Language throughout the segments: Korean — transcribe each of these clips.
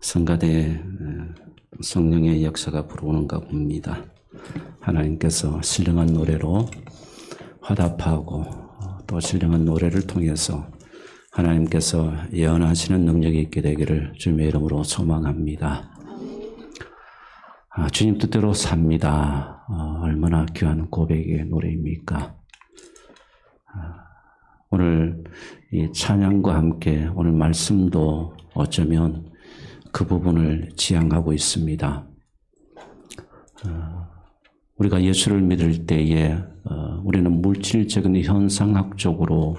성가대에 성령의 역사가 불어오는가 봅니다. 하나님께서 신령한 노래로 화답하고 또 신령한 노래를 통해서 하나님께서 예언하시는 능력이 있게 되기를 주님의 이름으로 소망합니다. 주님 뜻대로 삽니다. 얼마나 귀한 고백의 노래입니까? 오늘 이 찬양과 함께 오늘 말씀도 어쩌면 그 부분을 지향하고 있습니다. 우리가 예수를 믿을 때에 우리는 물질적인 현상학적으로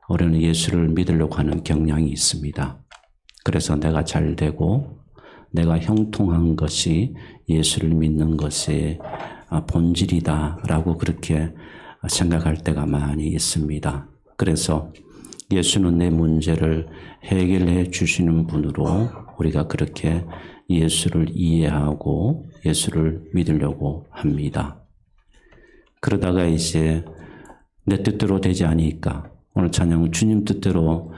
우리는 예수를 믿으려고 하는 경향이 있습니다. 그래서 내가 잘 되고 내가 형통한 것이 예수를 믿는 것의 본질이다라고 그렇게 생각할 때가 많이 있습니다. 그래서 예수는 내 문제를 해결해 주시는 분으로 우리가 그렇게 예수를 이해하고 예수를 믿으려고 합니다. 그러다가 이제 내 뜻대로 되지 않으니까 오늘 찬양은 주님 뜻대로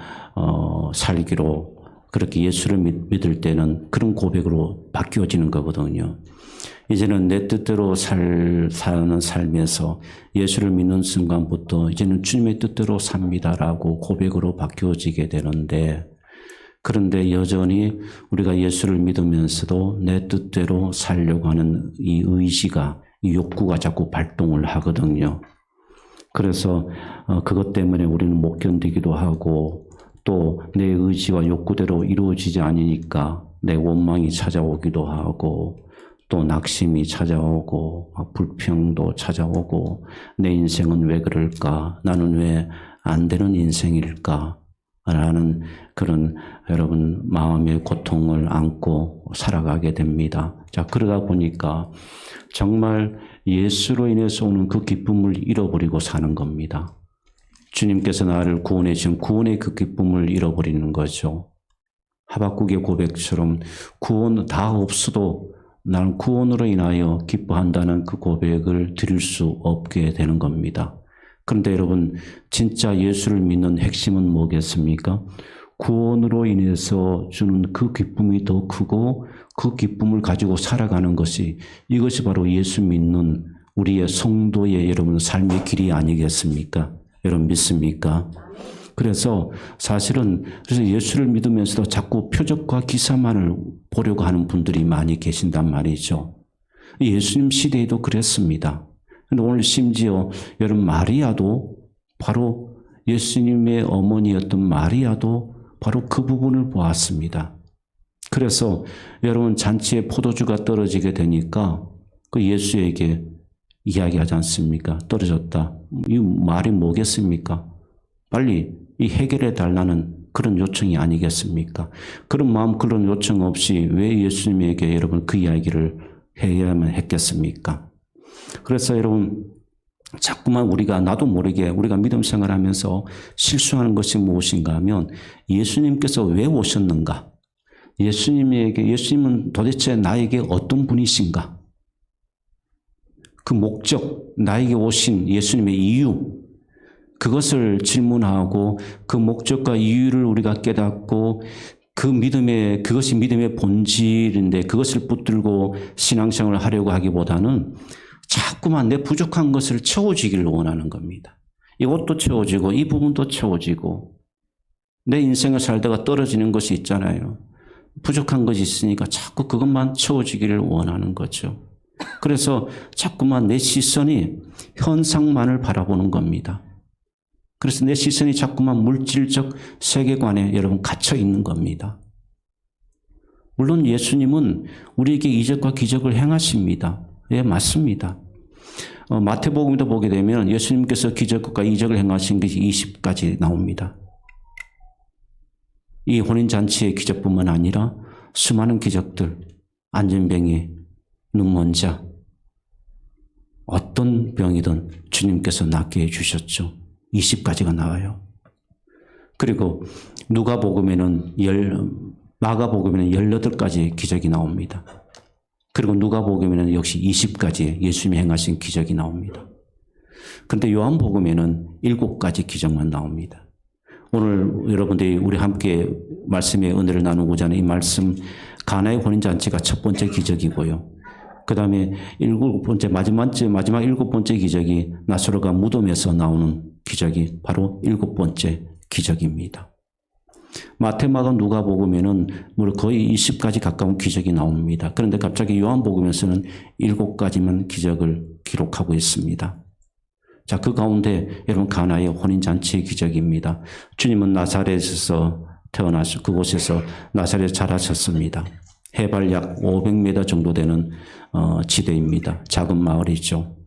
살기로 그렇게 예수를 믿을 때는 그런 고백으로 바뀌어지는 거거든요. 이제는 내 뜻대로 사는 삶에서 예수를 믿는 순간부터 이제는 주님의 뜻대로 삽니다라고 고백으로 바뀌어지게 되는데, 그런데 여전히 우리가 예수를 믿으면서도 내 뜻대로 살려고 하는 이 의지가, 이 욕구가 자꾸 발동을 하거든요. 그래서 그것 때문에 우리는 못 견디기도 하고 또 내 의지와 욕구대로 이루어지지 않으니까 내 원망이 찾아오기도 하고 또 낙심이 찾아오고 불평도 찾아오고 내 인생은 왜 그럴까? 나는 왜 안 되는 인생일까? 라는 그런 여러분 마음의 고통을 안고 살아가게 됩니다. 자, 그러다 보니까 정말 예수로 인해서 오는 그 기쁨을 잃어버리고 사는 겁니다. 주님께서 나를 구원해 주신 구원의 그 기쁨을 잃어버리는 거죠. 하박국의 고백처럼 구원 다 없어도 나는 구원으로 인하여 기뻐한다는 그 고백을 드릴 수 없게 되는 겁니다. 그런데 여러분, 진짜 예수를 믿는 핵심은 뭐겠습니까? 구원으로 인해서 주는 그 기쁨이 더 크고 그 기쁨을 가지고 살아가는 것이, 이것이 바로 예수 믿는 우리의 성도의 여러분 삶의 길이 아니겠습니까? 여러분 믿습니까? 그래서 사실은 그래서 예수를 믿으면서도 자꾸 표적과 기사만을 보려고 하는 분들이 많이 계신단 말이죠. 예수님 시대에도 그랬습니다. 근데 오늘 심지어 여러분 마리아도 바로 예수님의 어머니였던 마리아도 바로 그 부분을 보았습니다. 그래서 여러분 잔치에 포도주가 떨어지게 되니까 그 예수에게 이야기하지 않습니까? 떨어졌다. 이 말이 뭐겠습니까? 빨리 이 해결해 달라는 그런 요청이 아니겠습니까? 그런 마음, 그런 요청 없이 왜 예수님에게 여러분 그 이야기를 해야만 했겠습니까? 그래서 여러분 자꾸만 우리가 나도 모르게 우리가 믿음 생활하면서 실수하는 것이 무엇인가 하면 예수님께서 왜 오셨는가? 예수님은 도대체 나에게 어떤 분이신가? 그 목적, 나에게 오신 예수님의 이유, 그것을 질문하고 그 목적과 이유를 우리가 깨닫고 그것이 믿음의 본질인데 그것을 붙들고 신앙생활을 하려고 하기보다는 자꾸만 내 부족한 것을 채워지기를 원하는 겁니다. 이것도 채워지고 이 부분도 채워지고 내 인생을 살다가 떨어지는 것이 있잖아요. 부족한 것이 있으니까 자꾸 그것만 채워지기를 원하는 거죠. 그래서 자꾸만 내 시선이 현상만을 바라보는 겁니다. 그래서 내 시선이 자꾸만 물질적 세계관에 여러분 갇혀 있는 겁니다. 물론 예수님은 우리에게 이적과 기적을 행하십니다. 예, 맞습니다. 마태복음도 보게 되면 예수님께서 기적과 이적을 행하신 것이 20가지 나옵니다. 이 혼인잔치의 기적뿐만 아니라 수많은 기적들, 안전병이, 눈먼 자, 어떤 병이든 주님께서 낫게 해주셨죠. 20가지가 나와요. 그리고 마가복음에는 18가지 기적이 나옵니다. 그리고 누가복음에는 역시 20가지 예수님이 행하신 기적이 나옵니다. 그런데 요한복음에는 7가지 기적만 나옵니다. 오늘 여러분들이 우리 함께 말씀의 은혜를 나누고자 하는 이 말씀, 가나의 혼인잔치가 첫 번째 기적이고요. 그 다음에 마지막 일곱 번째 기적이 나사로가 무덤에서 나오는 기적이 바로 일곱 번째 기적입니다. 마태마가 누가복음에는 거의 20가지 가까운 기적이 나옵니다. 그런데 갑자기 요한복음에서는 7가지만 기적을 기록하고 있습니다. 자, 그 가운데 여러분 가나의 혼인잔치의 기적입니다. 주님은 나사렛에서 태어나서 그곳에서 나사렛에 자라셨습니다. 해발 약 500m 정도 되는 지대입니다. 작은 마을이죠.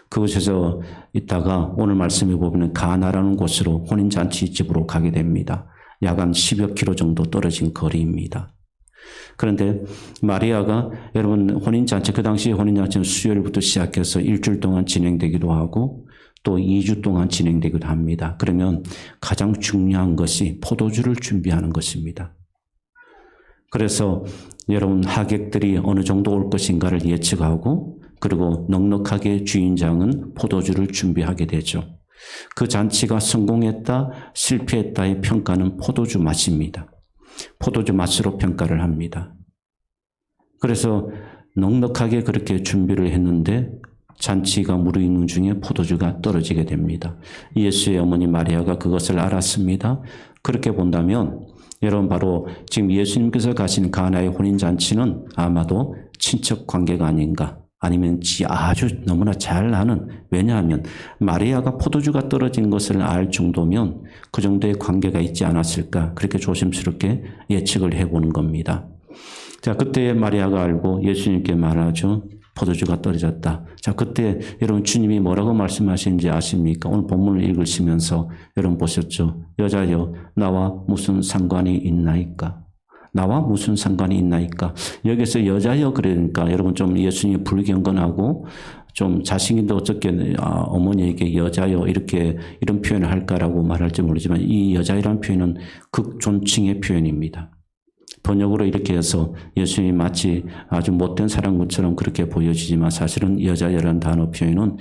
그곳에서 있다가 오늘 말씀에 보면 가나라는 곳으로 혼인잔치 집으로 가게 됩니다. 약 한 10여 킬로 정도 떨어진 거리입니다. 그런데 마리아가 여러분 혼인잔치, 그 당시 혼인잔치는 수요일부터 시작해서 일주일 동안 진행되기도 하고 또 2주 동안 진행되기도 합니다. 그러면 가장 중요한 것이 포도주를 준비하는 것입니다. 그래서 여러분 하객들이 어느 정도 올 것인가를 예측하고 그리고 넉넉하게 주인장은 포도주를 준비하게 되죠. 그 잔치가 성공했다, 실패했다의 평가는 포도주 맛입니다. 포도주 맛으로 평가를 합니다. 그래서 넉넉하게 그렇게 준비를 했는데 잔치가 무르익는 중에 포도주가 떨어지게 됩니다. 예수의 어머니 마리아가 그것을 알았습니다. 그렇게 본다면 여러분 바로 지금 예수님께서 가신 가나의 혼인잔치는 아마도 친척 관계가 아닌가, 아니면 아주 너무나 잘 아는, 왜냐하면 마리아가 포도주가 떨어진 것을 알 정도면 그 정도의 관계가 있지 않았을까, 그렇게 조심스럽게 예측을 해보는 겁니다. 자, 그때 마리아가 알고 예수님께 말하죠. 포도주가 떨어졌다. 자, 그때 여러분 주님이 뭐라고 말씀하시는지 아십니까? 오늘 본문을 읽으시면서 여러분 보셨죠? 여자여, 나와 무슨 상관이 있나이까? 나와 무슨 상관이 있나이까? 여기서 여자여 그러니까 여러분 좀 예수님이 불경건하고 좀 자신도 어떻게 어머니에게 여자여 이런 표현을 할까라고 말할지 모르지만 이 여자이라는 표현은 극존칭의 표현입니다. 번역으로 이렇게 해서 예수님이 마치 아주 못된 사람처럼 그렇게 보여지지만 사실은 여자여라는 단어 표현은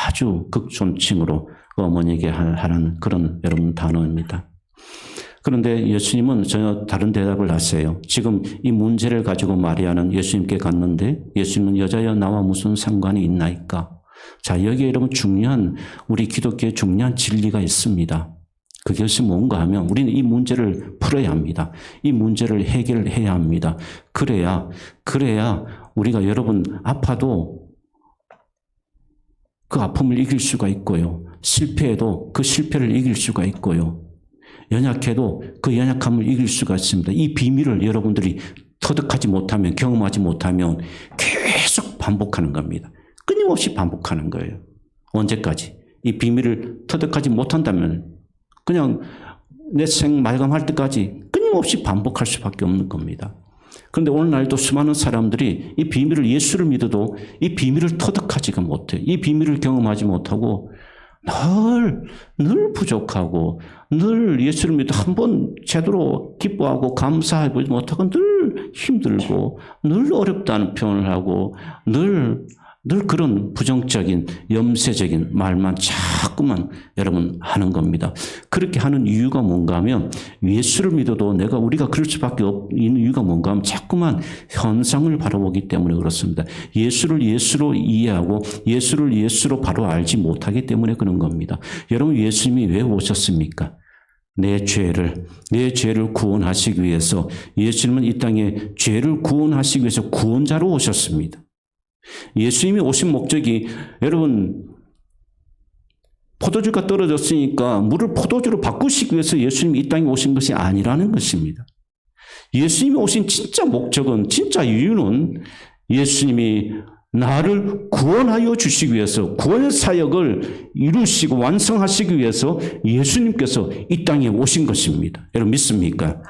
아주 극존칭으로 어머니에게 하는 그런 여러분 단어입니다. 그런데 예수님은 전혀 다른 대답을 하세요. 지금 이 문제를 가지고 마리아는 예수님께 갔는데 예수님은 여자여 나와 무슨 상관이 있나이까? 자, 여기에 여러분 우리 기독교에 중요한 진리가 있습니다. 그것이 뭔가 하면 우리는 이 문제를 풀어야 합니다. 이 문제를 해결해야 합니다. 그래야 우리가 여러분 아파도 그 아픔을 이길 수가 있고요. 실패해도 그 실패를 이길 수가 있고요. 연약해도 그 연약함을 이길 수가 있습니다. 이 비밀을 여러분들이 터득하지 못하면, 경험하지 못하면 계속 반복하는 겁니다. 끊임없이 반복하는 거예요. 언제까지? 이 비밀을 터득하지 못한다면 그냥 내 생 마감할 때까지 끊임없이 반복할 수밖에 없는 겁니다. 그런데 오늘날도 수많은 사람들이 이 비밀을, 예수를 믿어도 이 비밀을 터득하지가 못해요. 이 비밀을 경험하지 못하고 늘 부족하고 늘 예수를 믿어 한번 제대로 기뻐하고 감사해보지 못하고 늘 힘들고 늘 어렵다는 표현을 하고 늘 그런 부정적인 염세적인 말만 자꾸만 여러분 하는 겁니다. 그렇게 하는 이유가 뭔가 하면 예수를 믿어도 우리가 그럴 수밖에 없는 이유가 뭔가 하면 자꾸만 현상을 바라보기 때문에 그렇습니다. 예수를 예수로 이해하고 예수를 예수로 바로 알지 못하기 때문에 그런 겁니다. 여러분 예수님이 왜 오셨습니까? 내 죄를 구원하시기 위해서, 예수님은 이 땅에 죄를 구원하시기 위해서 구원자로 오셨습니다. 예수님이 오신 목적이 여러분 포도주가 떨어졌으니까 물을 포도주로 바꾸시기 위해서 예수님이 이 땅에 오신 것이 아니라는 것입니다. 예수님이 오신 진짜 목적은, 진짜 이유는 예수님이 나를 구원하여 주시기 위해서, 구원의 사역을 이루시고 완성하시기 위해서 예수님께서 이 땅에 오신 것입니다. 여러분 믿습니까?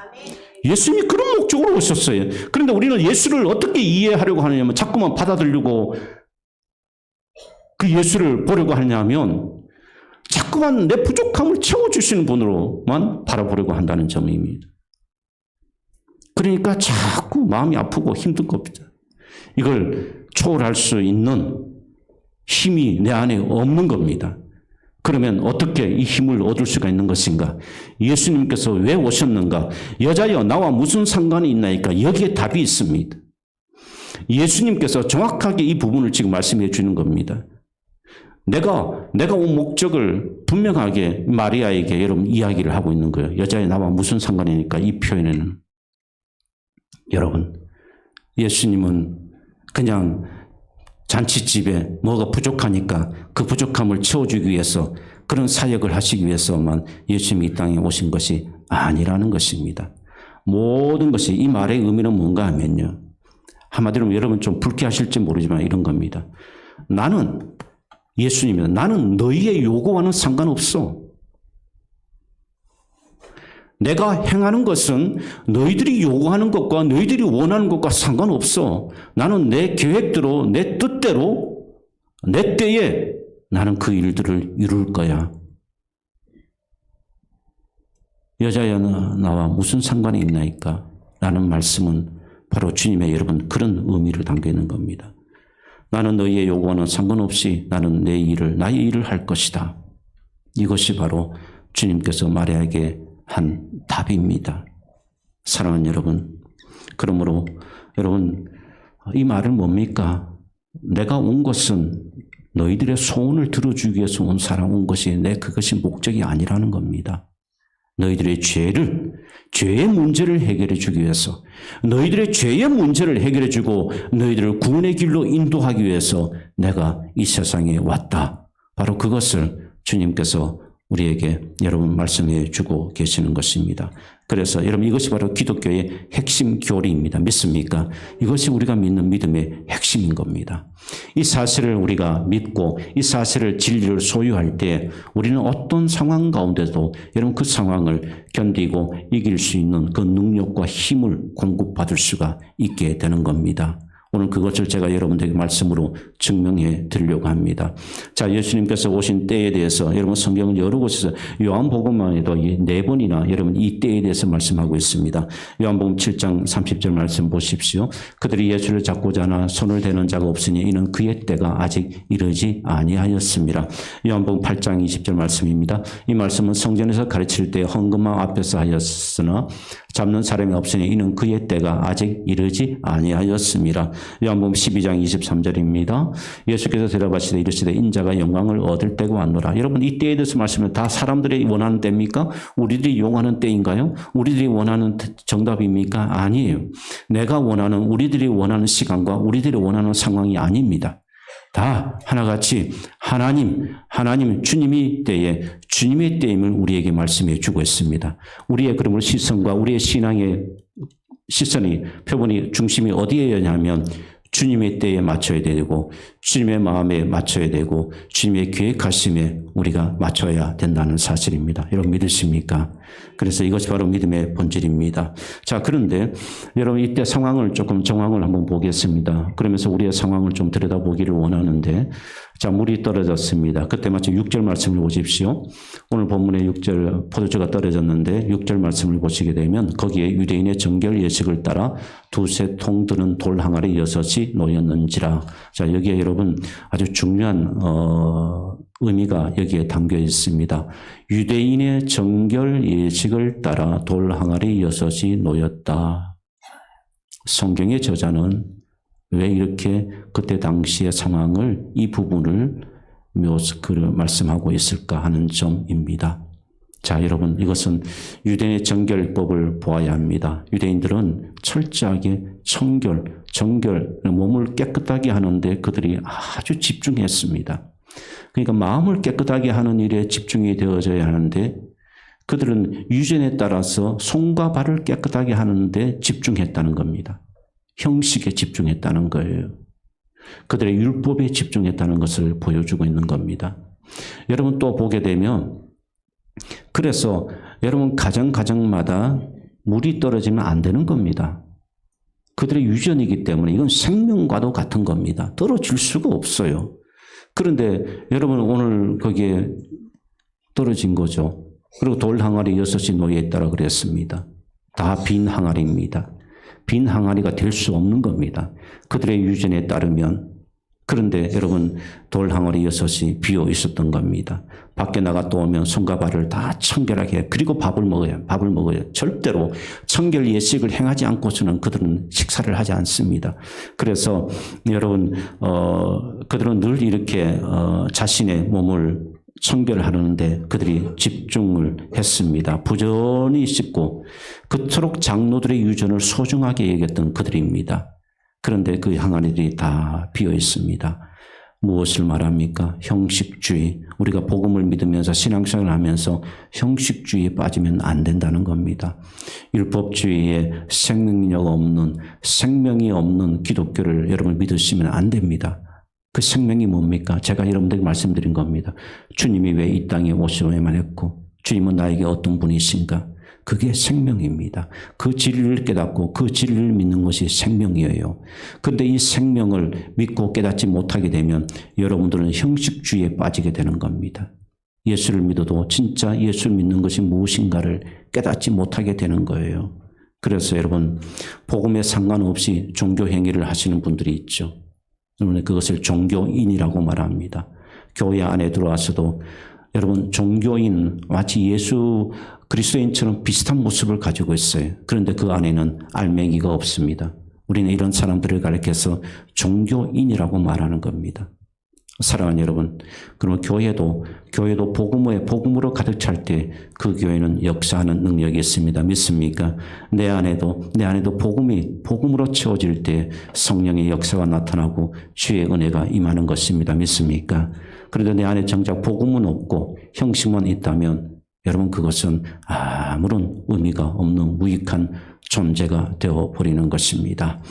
예수님이 그런 목적으로 오셨어요. 그런데 우리는 예수를 어떻게 이해하려고 하느냐면 자꾸만 받아들이고 그 예수를 보려고 하냐면 자꾸만 내 부족함을 채워주시는 분으로만 바라보려고 한다는 점입니다. 그러니까 자꾸 마음이 아프고 힘든 겁니다. 이걸 초월할 수 있는 힘이 내 안에 없는 겁니다. 그러면 어떻게 이 힘을 얻을 수가 있는 것인가? 예수님께서 왜 오셨는가? 여자여 나와 무슨 상관이 있나이까? 여기에 답이 있습니다. 예수님께서 정확하게 이 부분을 지금 말씀해 주는 겁니다. 내가 온 목적을 분명하게 마리아에게 여러분 이야기를 하고 있는 거예요. 여자여 나와 무슨 상관이니까 이 표현에는. 여러분, 예수님은 그냥 잔치집에 뭐가 부족하니까 그 부족함을 채워주기 위해서 그런 사역을 하시기 위해서만 예수님이 이 땅에 오신 것이 아니라는 것입니다. 모든 것이 이 말의 의미는 뭔가 하면요. 한마디로 여러분 좀 불쾌하실지 모르지만 이런 겁니다. 나는 예수님이다. 나는 너희의 요구와는 상관없어. 내가 행하는 것은 너희들이 요구하는 것과 너희들이 원하는 것과 상관없어. 나는 내 계획대로, 내 뜻대로, 내 때에 나는 그 일들을 이룰 거야. 여자야 나와 무슨 상관이 있나이까? 라는 말씀은 바로 주님의 여러분 그런 의미를 담겨 있는 겁니다. 나는 너희의 요구와는 상관없이 나는 내 일을, 나의 일을 할 것이다. 이것이 바로 주님께서 마리아에게 한 답입니다. 사랑하는 여러분, 그러므로 여러분 이 말은 뭡니까? 내가 온 것은 너희들의 소원을 들어주기 위해서 온 사람 온 것이 그것이 목적이 아니라는 겁니다. 너희들의 죄의 문제를 해결해 주기 위해서, 너희들의 죄의 문제를 해결해 주고 너희들을 구원의 길로 인도하기 위해서 내가 이 세상에 왔다. 바로 그것을 주님께서 우리에게 여러분 말씀해 주고 계시는 것입니다. 그래서 여러분 이것이 바로 기독교의 핵심 교리입니다. 믿습니까? 이것이 우리가 믿는 믿음의 핵심인 겁니다. 이 사실을 우리가 믿고 이 사실을 진리를 소유할 때 우리는 어떤 상황 가운데도 여러분 그 상황을 견디고 이길 수 있는 그 능력과 힘을 공급받을 수가 있게 되는 겁니다. 오늘 그것을 제가 여러분들에게 말씀으로 증명해 드리려고 합니다. 자, 예수님께서 오신 때에 대해서 여러분 성경은 여러 곳에서 요한복음만 해도 4번이나 여러분 이 때에 대해서 말씀하고 있습니다. 요한복음 7장 30절 말씀 보십시오. 그들이 예수를 잡고자 하나 손을 대는 자가 없으니 이는 그의 때가 아직 이르지 아니하였습니다. 요한복음 8장 20절 말씀입니다. 이 말씀은 성전에서 가르칠 때 헌금함 앞에서 하였으나 잡는 사람이 없으니 이는 그의 때가 아직 이르지 아니하였습니다. 요한복음 12장 23절입니다. 예수께서 대답하시되 이르시되 인자가 영광을 얻을 때가 왔노라. 여러분 이 때에 대해서 말씀은 다 사람들이 원하는 때입니까? 우리들이 용하는 때인가요? 우리들이 원하는 정답입니까? 아니에요. 내가 원하는 우리들이 원하는 시간과 우리들이 원하는 상황이 아닙니다. 다 하나같이 하나님 주님의 때임을 우리에게 말씀해 주고 있습니다. 우리의 그러므로 시선과 우리의 신앙의 시선이 표본이 중심이 어디에 있냐면 주님의 때에 맞춰야 되고 주님의 마음에 맞춰야 되고 주님의 계획하심에 우리가 맞춰야 된다는 사실입니다. 여러분 믿으십니까? 그래서 이것이 바로 믿음의 본질입니다. 자, 그런데 여러분 이때 상황을 조금 정황을 한번 보겠습니다. 그러면서 우리의 상황을 좀 들여다보기를 원하는데 자, 물이 떨어졌습니다. 그때 마치 6절 말씀을 보십시오. 오늘 본문의 6절 포도주가 떨어졌는데 6절 말씀을 보시게 되면 거기에 유대인의 정결 예식을 따라 두세 통 드는 돌 항아리 6이 놓였는지라. 자, 여기에 여러분 아주 중요한 의미가 여기에 담겨 있습니다. 유대인의 정결 예식을 따라 돌 항아리 6이 놓였다. 성경의 저자는 왜 이렇게 그때 당시의 상황을 이 부분을 말씀하고 있을까 하는 점입니다. 자, 여러분 이것은 유대인의 정결법을 보아야 합니다. 유대인들은 철저하게 정결, 몸을 깨끗하게 하는데 그들이 아주 집중했습니다. 그러니까 마음을 깨끗하게 하는 일에 집중이 되어져야 하는데 그들은 유전에 따라서 손과 발을 깨끗하게 하는데 집중했다는 겁니다. 형식에 집중했다는 거예요. 그들의 율법에 집중했다는 것을 보여주고 있는 겁니다. 여러분 또 보게 되면 그래서 여러분 가정마다 물이 떨어지면 안 되는 겁니다. 그들의 유전이기 때문에 이건 생명과도 같은 겁니다. 떨어질 수가 없어요. 그런데 여러분 오늘 거기에 떨어진 거죠. 그리고 돌 항아리 6이 놓여 있다고 그랬습니다. 다 빈 항아리입니다. 빈 항아리가 될 수 없는 겁니다. 그들의 유전에 따르면 그런데 여러분 돌항아리 6이 비어 있었던 겁니다. 밖에 나가 또 오면 손과 발을 다 청결하게 해요. 그리고 밥을 먹어요. 절대로 청결 예식을 행하지 않고서는 그들은 식사를 하지 않습니다. 그래서 여러분 그들은 늘 이렇게 자신의 몸을 청결하는데 그들이 집중을 했습니다. 부지런히 씻고 그토록 장로들의 유전을 소중하게 여겼던 그들입니다. 그런데 그 항아리들이 다 비어 있습니다. 무엇을 말합니까? 형식주의. 우리가 복음을 믿으면서 신앙생활을 하면서 형식주의에 빠지면 안 된다는 겁니다. 율법주의에 생명력 없는, 생명이 없는 기독교를 여러분 믿으시면 안 됩니다. 그 생명이 뭡니까? 제가 여러분들에게 말씀드린 겁니다. 주님이 왜 이 땅에 오셔야만 했고 주님은 나에게 어떤 분이신가? 그게 생명입니다. 그 진리를 깨닫고 그 진리를 믿는 것이 생명이에요. 그런데 이 생명을 믿고 깨닫지 못하게 되면 여러분들은 형식주의에 빠지게 되는 겁니다. 예수를 믿어도 진짜 예수를 믿는 것이 무엇인가를 깨닫지 못하게 되는 거예요. 그래서 여러분 복음에 상관없이 종교 행위를 하시는 분들이 있죠. 여러분 그것을 종교인이라고 말합니다. 교회 안에 들어와서도 여러분 종교인 마치 예수 그리스도인처럼 비슷한 모습을 가지고 있어요. 그런데 그 안에는 알맹이가 없습니다. 우리는 이런 사람들을 가리켜서 종교인이라고 말하는 겁니다. 사랑하는 여러분, 그러면 교회도 복음으로 가득 찰 때 그 교회는 역사하는 능력이 있습니다. 믿습니까? 내 안에도 복음으로 채워질 때 성령의 역사가 나타나고 주의 은혜가 임하는 것입니다. 믿습니까? 그런데 내 안에 정작 복음은 없고 형식만 있다면 여러분 그것은 아무런 의미가 없는 무익한 존재가 되어버리는 것입니다.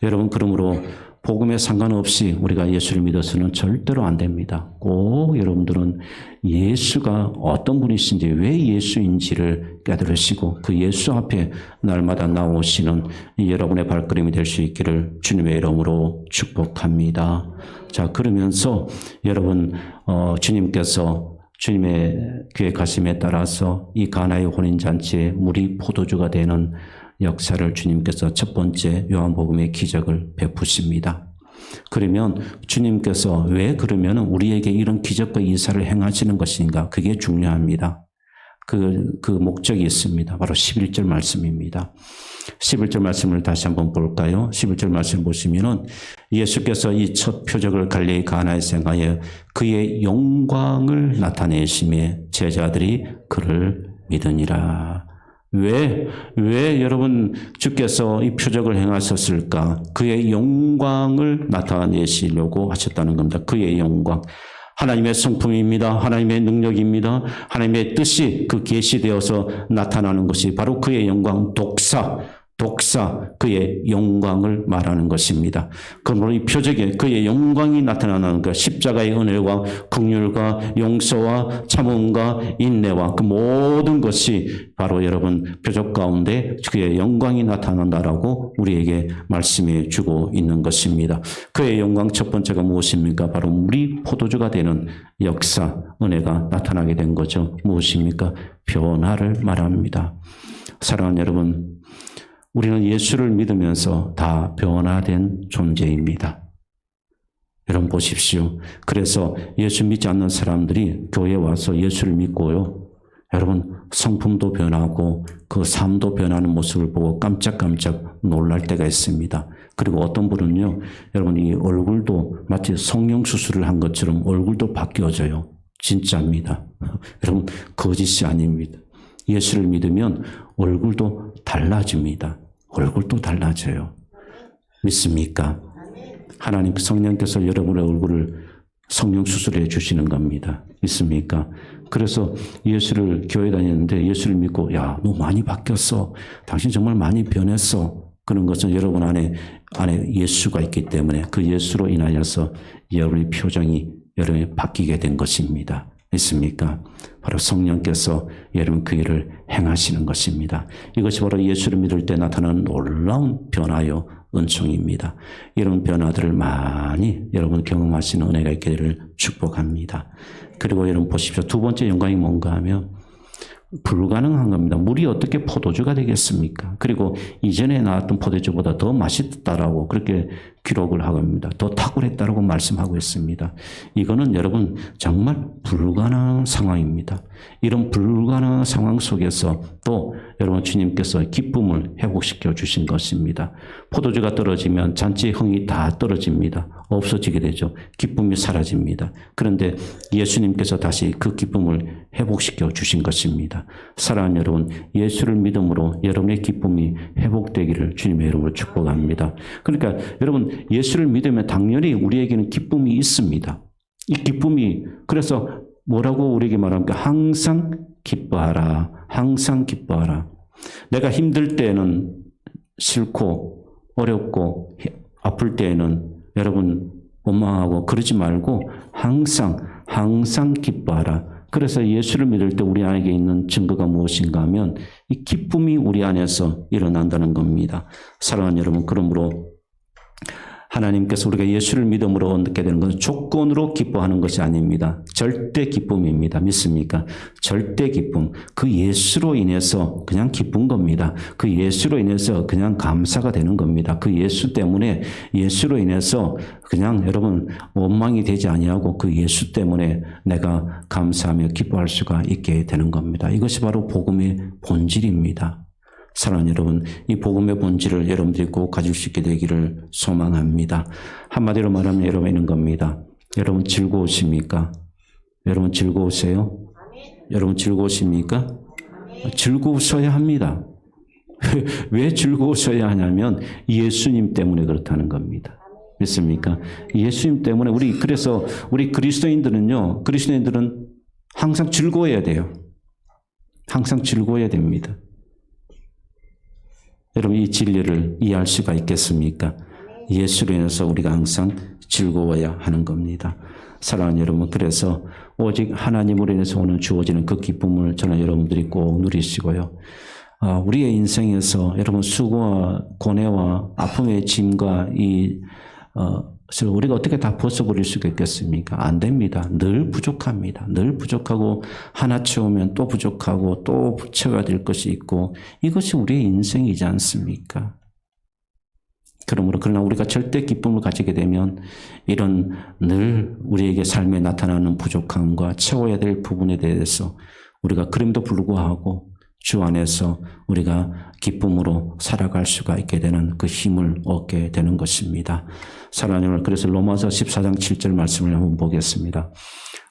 여러분 그러므로 복음에 상관없이 우리가 예수를 믿어서는 절대로 안 됩니다. 꼭 여러분들은 예수가 어떤 분이신지 왜 예수인지를 깨달으시고 그 예수 앞에 날마다 나오시는 여러분의 발걸음이 될 수 있기를 주님의 이름으로 축복합니다. 자 그러면서 여러분 주님께서 주님의 계획하심에 따라서 이 가나의 혼인잔치에 물이 포도주가 되는 역사를 주님께서 첫 번째 요한복음의 기적을 베푸십니다. 그러면 주님께서 왜 그러면 우리에게 이런 기적과 이사를 행하시는 것인가? 그게 중요합니다. 그 목적이 있습니다. 바로 11절 말씀입니다. 11절 말씀을 다시 한번 볼까요? 11절 말씀 보시면은 예수께서 이 첫 표적을 갈릴리 가나에서 행하여 그의 영광을 나타내심에 제자들이 그를 믿으니라. 왜 여러분 주께서 이 표적을 행하셨을까? 그의 영광을 나타내시려고 하셨다는 겁니다. 그의 영광. 하나님의 성품입니다. 하나님의 능력입니다. 하나님의 뜻이 그 계시되어서 나타나는 것이 바로 그의 영광, 독사 그의 영광을 말하는 것입니다. 그러므로 이 표적에 그의 영광이 나타나는 것, 십자가의 은혜와 긍휼과 용서와 참음과 인내와 그 모든 것이 바로 여러분 표적 가운데 그의 영광이 나타난다라고 우리에게 말씀해 주고 있는 것입니다. 그의 영광 첫 번째가 무엇입니까? 바로 물이 포도주가 되는 역사, 은혜가 나타나게 된 거죠. 무엇입니까? 변화를 말합니다. 사랑하는 여러분, 우리는 예수를 믿으면서 다 변화된 존재입니다. 여러분 보십시오. 그래서 예수 믿지 않는 사람들이 교회에 와서 예수를 믿고요. 여러분 성품도 변하고 그 삶도 변하는 모습을 보고 깜짝깜짝 놀랄 때가 있습니다. 그리고 어떤 분은요. 여러분 이 얼굴도 마치 성형 수술을 한 것처럼 얼굴도 바뀌어져요. 진짜입니다. 여러분 거짓이 아닙니다. 예수를 믿으면 얼굴도 달라집니다. 얼굴도 달라져요. 믿습니까? 하나님 성령께서 여러분의 얼굴을 성령 수술해 주시는 겁니다. 믿습니까? 그래서 예수를 교회 다녔는데 예수를 믿고 야, 너 많이 바뀌었어. 당신 정말 많이 변했어. 그런 것은 여러분 안에 예수가 있기 때문에 그 예수로 인하여서 여러분의 표정이 여러분이 바뀌게 된 것입니다. 있습니까? 바로 성령께서 여러분 그 일을 행하시는 것입니다. 이것이 바로 예수를 믿을 때 나타나는 놀라운 변화요 은총입니다. 이런 변화들을 많이 여러분 경험하시는 은혜가 있기를 축복합니다. 그리고 여러분 보십시오. 두 번째 영광이 뭔가 하면 불가능한 겁니다. 물이 어떻게 포도주가 되겠습니까? 그리고 이전에 나왔던 포도주보다 더 맛있다라고 그렇게 기록을 하고 있습니다. 더 탁월했다고 말씀하고 있습니다. 이거는 여러분 정말 불가능한 상황입니다. 이런 불가능한 상황 속에서 또 여러분 주님께서 기쁨을 회복시켜 주신 것입니다. 포도주가 떨어지면 잔치의 흥이 다 떨어집니다. 없어지게 되죠. 기쁨이 사라집니다. 그런데 예수님께서 다시 그 기쁨을 회복시켜 주신 것입니다. 사랑하는 여러분, 예수를 믿음으로 여러분의 기쁨이 회복되기를 주님의 이름으로 축복합니다. 그러니까 여러분 예수를 믿으면 당연히 우리에게는 기쁨이 있습니다. 이 기쁨이 그래서 뭐라고 우리에게 말합니까? 항상 기뻐하라. 항상 기뻐하라. 내가 힘들 때에는 싫고 어렵고 아플 때에는 여러분 원망하고 그러지 말고 항상 기뻐하라. 그래서 예수를 믿을 때 우리 안에 있는 증거가 무엇인가 하면 이 기쁨이 우리 안에서 일어난다는 겁니다. 사랑하는 여러분, 그러므로 하나님께서 우리가 예수를 믿음으로 얻게 되는 것은 조건으로 기뻐하는 것이 아닙니다. 절대 기쁨입니다. 믿습니까? 절대 기쁨. 그 예수로 인해서 그냥 기쁜 겁니다. 그 예수로 인해서 그냥 감사가 되는 겁니다. 그 예수 때문에 예수로 인해서 그냥 여러분 원망이 되지 아니하고 그 예수 때문에 내가 감사하며 기뻐할 수가 있게 되는 겁니다. 이것이 바로 복음의 본질입니다. 사랑하는 여러분, 이 복음의 본질을 여러분들이 꼭 가질 수 있게 되기를 소망합니다. 한마디로 말하면 여러분 이런 겁니다. 여러분 즐거우십니까? 여러분 즐거우세요? 여러분 즐거우십니까? 즐거우셔야 합니다. 왜 즐거우셔야 하냐면 예수님 때문에 그렇다는 겁니다. 믿습니까? 예수님 때문에 그래서 우리 그리스도인들은 항상 즐거워야 돼요. 항상 즐거워야 됩니다. 여러분 이 진리를 이해할 수가 있겠습니까? 예수로 인해서 우리가 항상 즐거워야 하는 겁니다. 사랑하는 여러분, 그래서 오직 하나님으로 인해서 오늘 주어지는 그 기쁨을 저는 여러분들이 꼭 누리시고요. 우리의 인생에서 여러분 수고와 고뇌와 아픔의 짐과 우리가 어떻게 다 벗어버릴 수가 있겠습니까? 안 됩니다. 늘 부족합니다. 늘 부족하고 하나 채우면 또 부족하고 또 채워야 될 것이 있고 이것이 우리의 인생이지 않습니까? 그러나 우리가 절대 기쁨을 가지게 되면 이런 늘 우리에게 삶에 나타나는 부족함과 채워야 될 부분에 대해서 우리가 그럼에도 불구하고 주 안에서 우리가 기쁨으로 살아갈 수가 있게 되는 그 힘을 얻게 되는 것입니다. 사랑하는 여러분, 그래서 로마서 14장 7절 말씀을 한번 보겠습니다.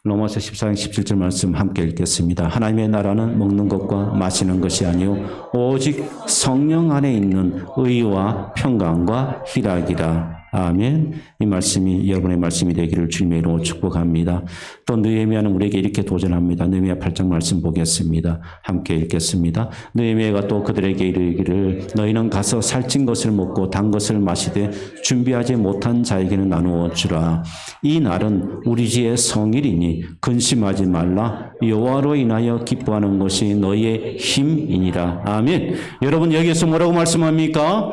로마서 14장 17절 말씀 함께 읽겠습니다. 하나님의 나라는 먹는 것과 마시는 것이 아니요 오직 성령 안에 있는 의와 평강과 희락이라. 아멘. 이 말씀이 여러분의 말씀이 되기를 주님의 이름으로 축복합니다. 또 느헤미야는 우리에게 이렇게 도전합니다. 느헤미야 8장 말씀 보겠습니다. 함께 읽겠습니다. 느헤미야가 또 그들에게 이르기를 너희는 가서 살찐 것을 먹고 단 것을 마시되 준비하지 못한 자에게는 나누어 주라. 이 날은 우리 주의 성일이니 근심하지 말라. 여호와로 인하여 기뻐하는 것이 너희의 힘이니라. 아멘. 여러분 여기에서 뭐라고 말씀합니까?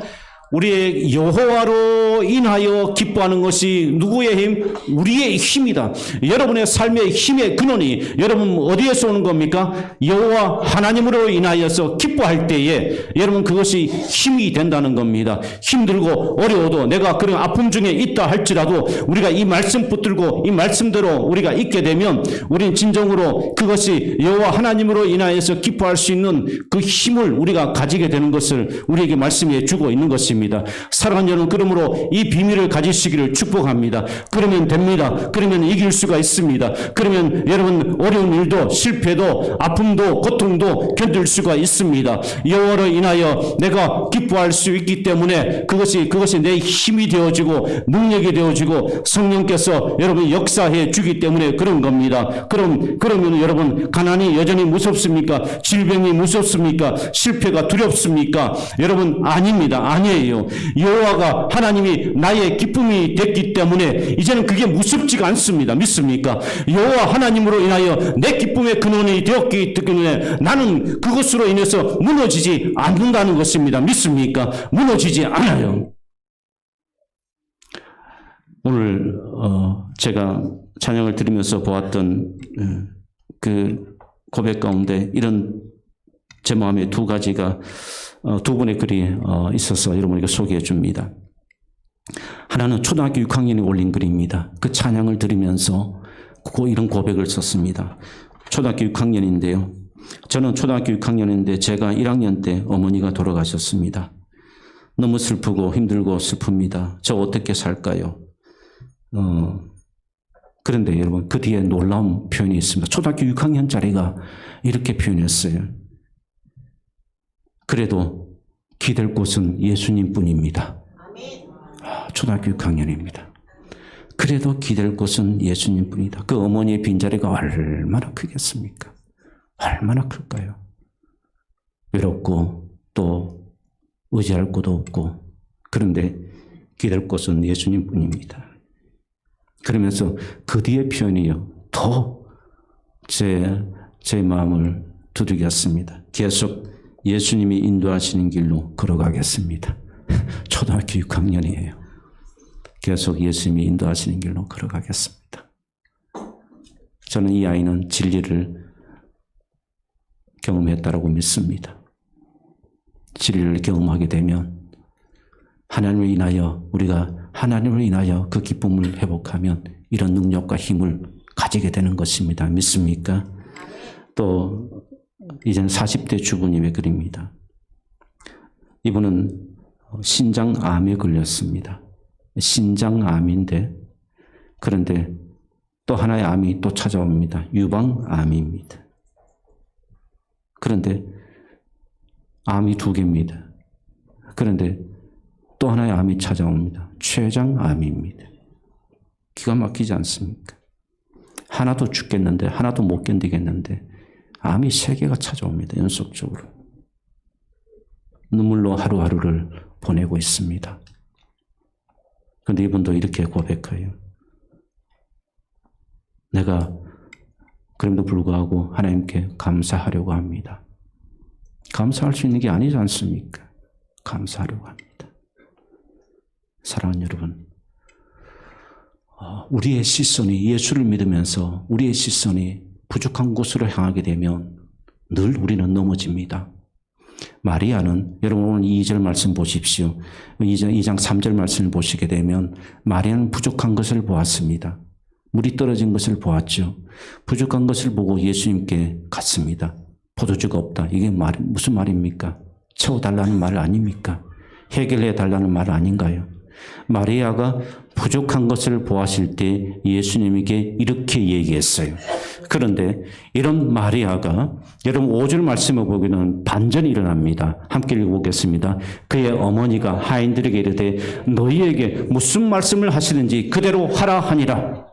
우리의 여호와로 인하여 기뻐하는 것이 누구의 힘? 우리의 힘이다. 여러분의 삶의 힘의 근원이 여러분 어디에서 오는 겁니까? 여호와 하나님으로 인하여서 기뻐할 때에 여러분 그것이 힘이 된다는 겁니다. 힘들고 어려워도 내가 그런 아픔 중에 있다 할지라도 우리가 이 말씀 붙들고 이 말씀대로 우리가 있게 되면 우리는 진정으로 그것이 여호와 하나님으로 인하여서 기뻐할 수 있는 그 힘을 우리가 가지게 되는 것을 우리에게 말씀해 주고 있는 것입니다. 사랑하는 여러분, 그러므로 이 비밀을 가지시기를 축복합니다. 그러면 됩니다. 그러면 이길 수가 있습니다. 그러면 여러분 어려운 일도 실패도 아픔도 고통도 견딜 수가 있습니다. 여호와로 인하여 내가 기뻐할 수 있기 때문에 그것이 내 힘이 되어지고 능력이 되어지고 성령께서 여러분 역사해 주기 때문에 그런 겁니다. 그러면 여러분 가난이 여전히 무섭습니까? 질병이 무섭습니까? 실패가 두렵습니까? 여러분 아닙니다. 아니에요. 여호와가 하나님이 나의 기쁨이 됐기 때문에 이제는 그게 무섭지가 않습니다. 믿습니까? 여호와 하나님으로 인하여 내 기쁨의 근원이 되었기 때문에 나는 그것으로 인해서 무너지지 않는다는 것입니다. 믿습니까? 무너지지 않아요. 오늘 제가 찬양을 드리면서 보았던 그 고백 가운데 이런 제 마음에 두 가지가 두 분의 글이 있어서 여러분에게 소개해 줍니다. 하나는 초등학교 6학년에 올린 글입니다. 그 찬양을 들으면서 이런 고백을 썼습니다. 초등학교 6학년인데요. 저는 초등학교 6학년인데 제가 1학년 때 어머니가 돌아가셨습니다. 너무 슬프고 힘들고 슬픕니다. 저 어떻게 살까요? 그런데 여러분 그 뒤에 놀라운 표현이 있습니다. 초등학교 6학년짜리가 이렇게 표현했어요. 그래도 기댈 곳은 예수님뿐입니다. 초등학교 6학년입니다. 그래도 기댈 곳은 예수님뿐이다. 그 어머니의 빈자리가 얼마나 크겠습니까? 얼마나 클까요? 외롭고 또 의지할 곳도 없고 그런데 기댈 곳은 예수님뿐입니다. 그러면서 그 뒤에 표현이요. 더 제 마음을 두들겼습니다. 계속 예수님이 인도하시는 길로 걸어가겠습니다. 초등학교 6학년이에요. 계속 예수님이 인도하시는 길로 걸어가겠습니다. 저는 이 아이는 진리를 경험했다라고 믿습니다. 진리를 경험하게 되면 하나님을 인하여 우리가 하나님을 인하여 그 기쁨을 회복하면 이런 능력과 힘을 가지게 되는 것입니다. 믿습니까? 또 이제는 40대 주부님의 글입니다. 이분은 신장암에 걸렸습니다. 신장암인데 그런데 또 하나의 암이 또 찾아옵니다. 유방암입니다. 그런데 암이 2개입니다. 그런데 또 하나의 암이 찾아옵니다. 췌장암입니다. 기가 막히지 않습니까? 하나도 죽겠는데 하나도 못 견디겠는데 암이 3개가 찾아옵니다. 연속적으로. 눈물로 하루하루를 보내고 있습니다. 그런데 이분도 이렇게 고백해요. 내가 그럼에도 불구하고 하나님께 감사하려고 합니다. 감사할 수 있는 게 아니지 않습니까? 감사하려고 합니다. 사랑하는 여러분, 우리의 시선이 예수를 믿으면서 우리의 시선이 부족한 곳으로 향하게 되면 늘 우리는 넘어집니다. 마리아는 여러분 오늘 2절 말씀 보십시오. 2장 3절 말씀을 보시게 되면 마리아는 부족한 것을 보았습니다. 물이 떨어진 것을 보았죠. 부족한 것을 보고 예수님께 갔습니다. 포도주가 없다. 이게 무슨 말입니까? 채워달라는 말 아닙니까? 해결해 달라는 말 아닌가요? 마리아가 부족한 것을 보았을 때 예수님에게 이렇게 얘기했어요. 그런데 이런 마리아가 여러분 5절 말씀을 보기는 반전이 일어납니다. 함께 읽어보겠습니다. 그의 어머니가 하인들에게 이르되 너희에게 무슨 말씀을 하시는지 그대로 하라 하니라.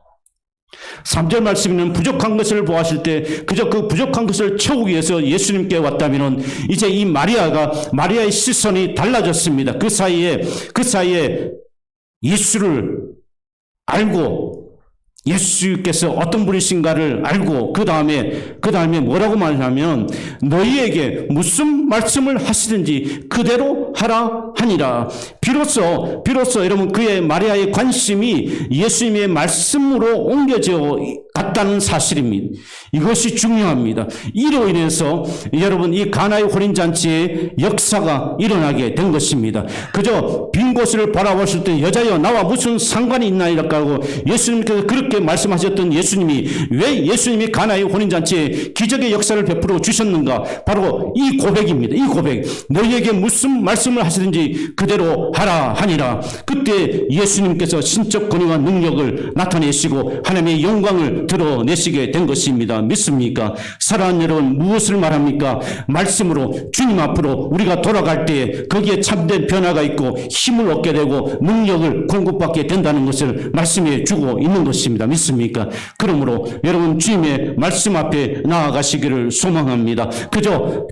3절 말씀에는 부족한 것을 보았을 때 그저 그 부족한 것을 채우기 위해서 예수님께 왔다면 이제 이 마리아의 시선이 달라졌습니다. 그 사이에 예수를 알고 예수께서 어떤 분이신가를 알고 그 다음에 뭐라고 말하면 너희에게 무슨 말씀을 하시든지 그대로 하라 하니라. 비로소 여러분 그의 마리아의 관심이 예수님의 말씀으로 옮겨져 갔다는 사실입니다. 이것이 중요합니다. 이로 인해서 여러분 이 가나의 혼인잔치의 역사가 일어나게 된 것입니다. 그저 빈 곳을 바라봤을 때 여자여 나와 무슨 상관이 있나이랄까 하고 예수님께서 그렇게 말씀하셨던 예수님이 왜 예수님이 가나의 혼인잔치에 기적의 역사를 베풀어 주셨는가? 바로 이 고백입니다. 이 고백. 너희에게 무슨 말씀을 하시든지 그대로 하라 하니라. 그때 예수님께서 신적 권위와 능력을 나타내시고 하나님의 영광을 드러내시게 된 것입니다. 믿습니까? 사랑하는 여러분 무엇을 말합니까? 말씀으로 주님 앞으로 우리가 돌아갈 때 거기에 참된 변화가 있고 힘을 얻게 되고 능력을 공급받게 된다는 것을 말씀해 주고 있는 것입니다. 믿습니까? 그러므로 여러분 주님의 말씀 앞에 나아가시기를 소망합니다. 그저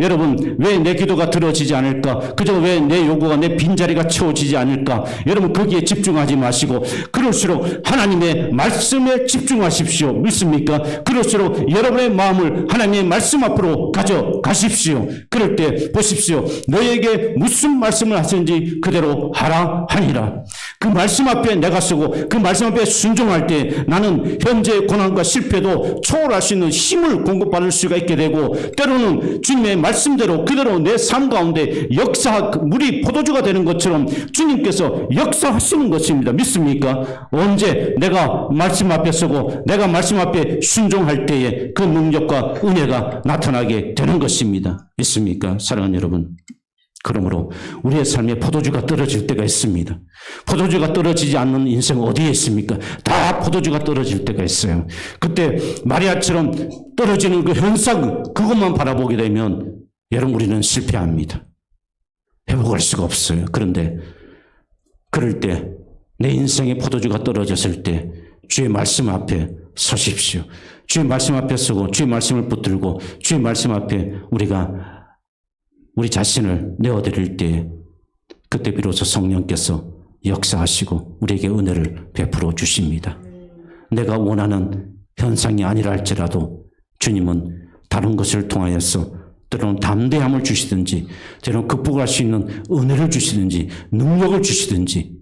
여러분 왜 내 기도가 들어지지 않을까? 그저 왜 내 요구가 내 빈자리가 채워지지 않을까? 여러분 거기에 집중하지 마시고 그럴수록 하나님의 말씀에 집중하십시오. 믿습니까? 그럴수록 여러분의 마음을 하나님의 말씀 앞으로 가져가십시오. 그럴 때 보십시오. 너에게 무슨 말씀을 하시는지 그대로 하라 하니라. 그 말씀 앞에 내가 서고 그 말씀 앞에 순종할 때 나는 현재의 고난과 실패도 초월할 수 있는 힘을 공급받을 수가 있게 되고 때로는 주님의 말씀대로 그대로 내 삶 가운데 물이 포도주가 되는 것처럼 주님께서 역사하시는 것입니다. 믿습니까? 언제 내가 말씀 앞에 서고 내가 말씀 앞에 순종할 때에 그 능력과 은혜가 나타나게 되는 것입니다. 믿습니까? 사랑하는 여러분. 그러므로 우리의 삶에 포도주가 떨어질 때가 있습니다. 포도주가 떨어지지 않는 인생 어디에 있습니까? 다 포도주가 떨어질 때가 있어요. 그때 마리아처럼 떨어지는 그 현상 그것만 바라보게 되면 여러분 우리는 실패합니다. 회복할 수가 없어요. 그런데 그럴 때 내 인생의 포도주가 떨어졌을 때 주의 말씀 앞에 서십시오. 주의 말씀 앞에 서고 주의 말씀을 붙들고 주의 말씀 앞에 우리 자신을 내어드릴 때 그때 비로소 성령께서 역사하시고 우리에게 은혜를 베풀어 주십니다. 내가 원하는 현상이 아니라 할지라도 주님은 다른 것을 통하여서 때로는 담대함을 주시든지 때로는 극복할 수 있는 은혜를 주시든지 능력을 주시든지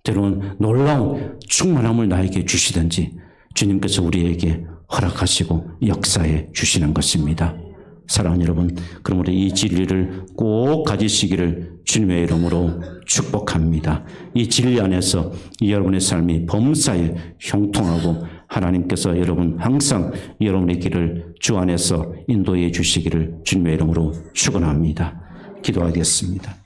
때로는 놀라운 충만함을 나에게 주시든지 주님께서 우리에게 허락하시고 역사해 주시는 것입니다. 사랑하는 여러분, 그러므로 이 진리를 꼭 가지시기를 주님의 이름으로 축복합니다. 이 진리 안에서 여러분의 삶이 범사에 형통하고 하나님께서 여러분 항상 여러분의 길을 주 안에서 인도해 주시기를 주님의 이름으로 축원합니다. 기도하겠습니다.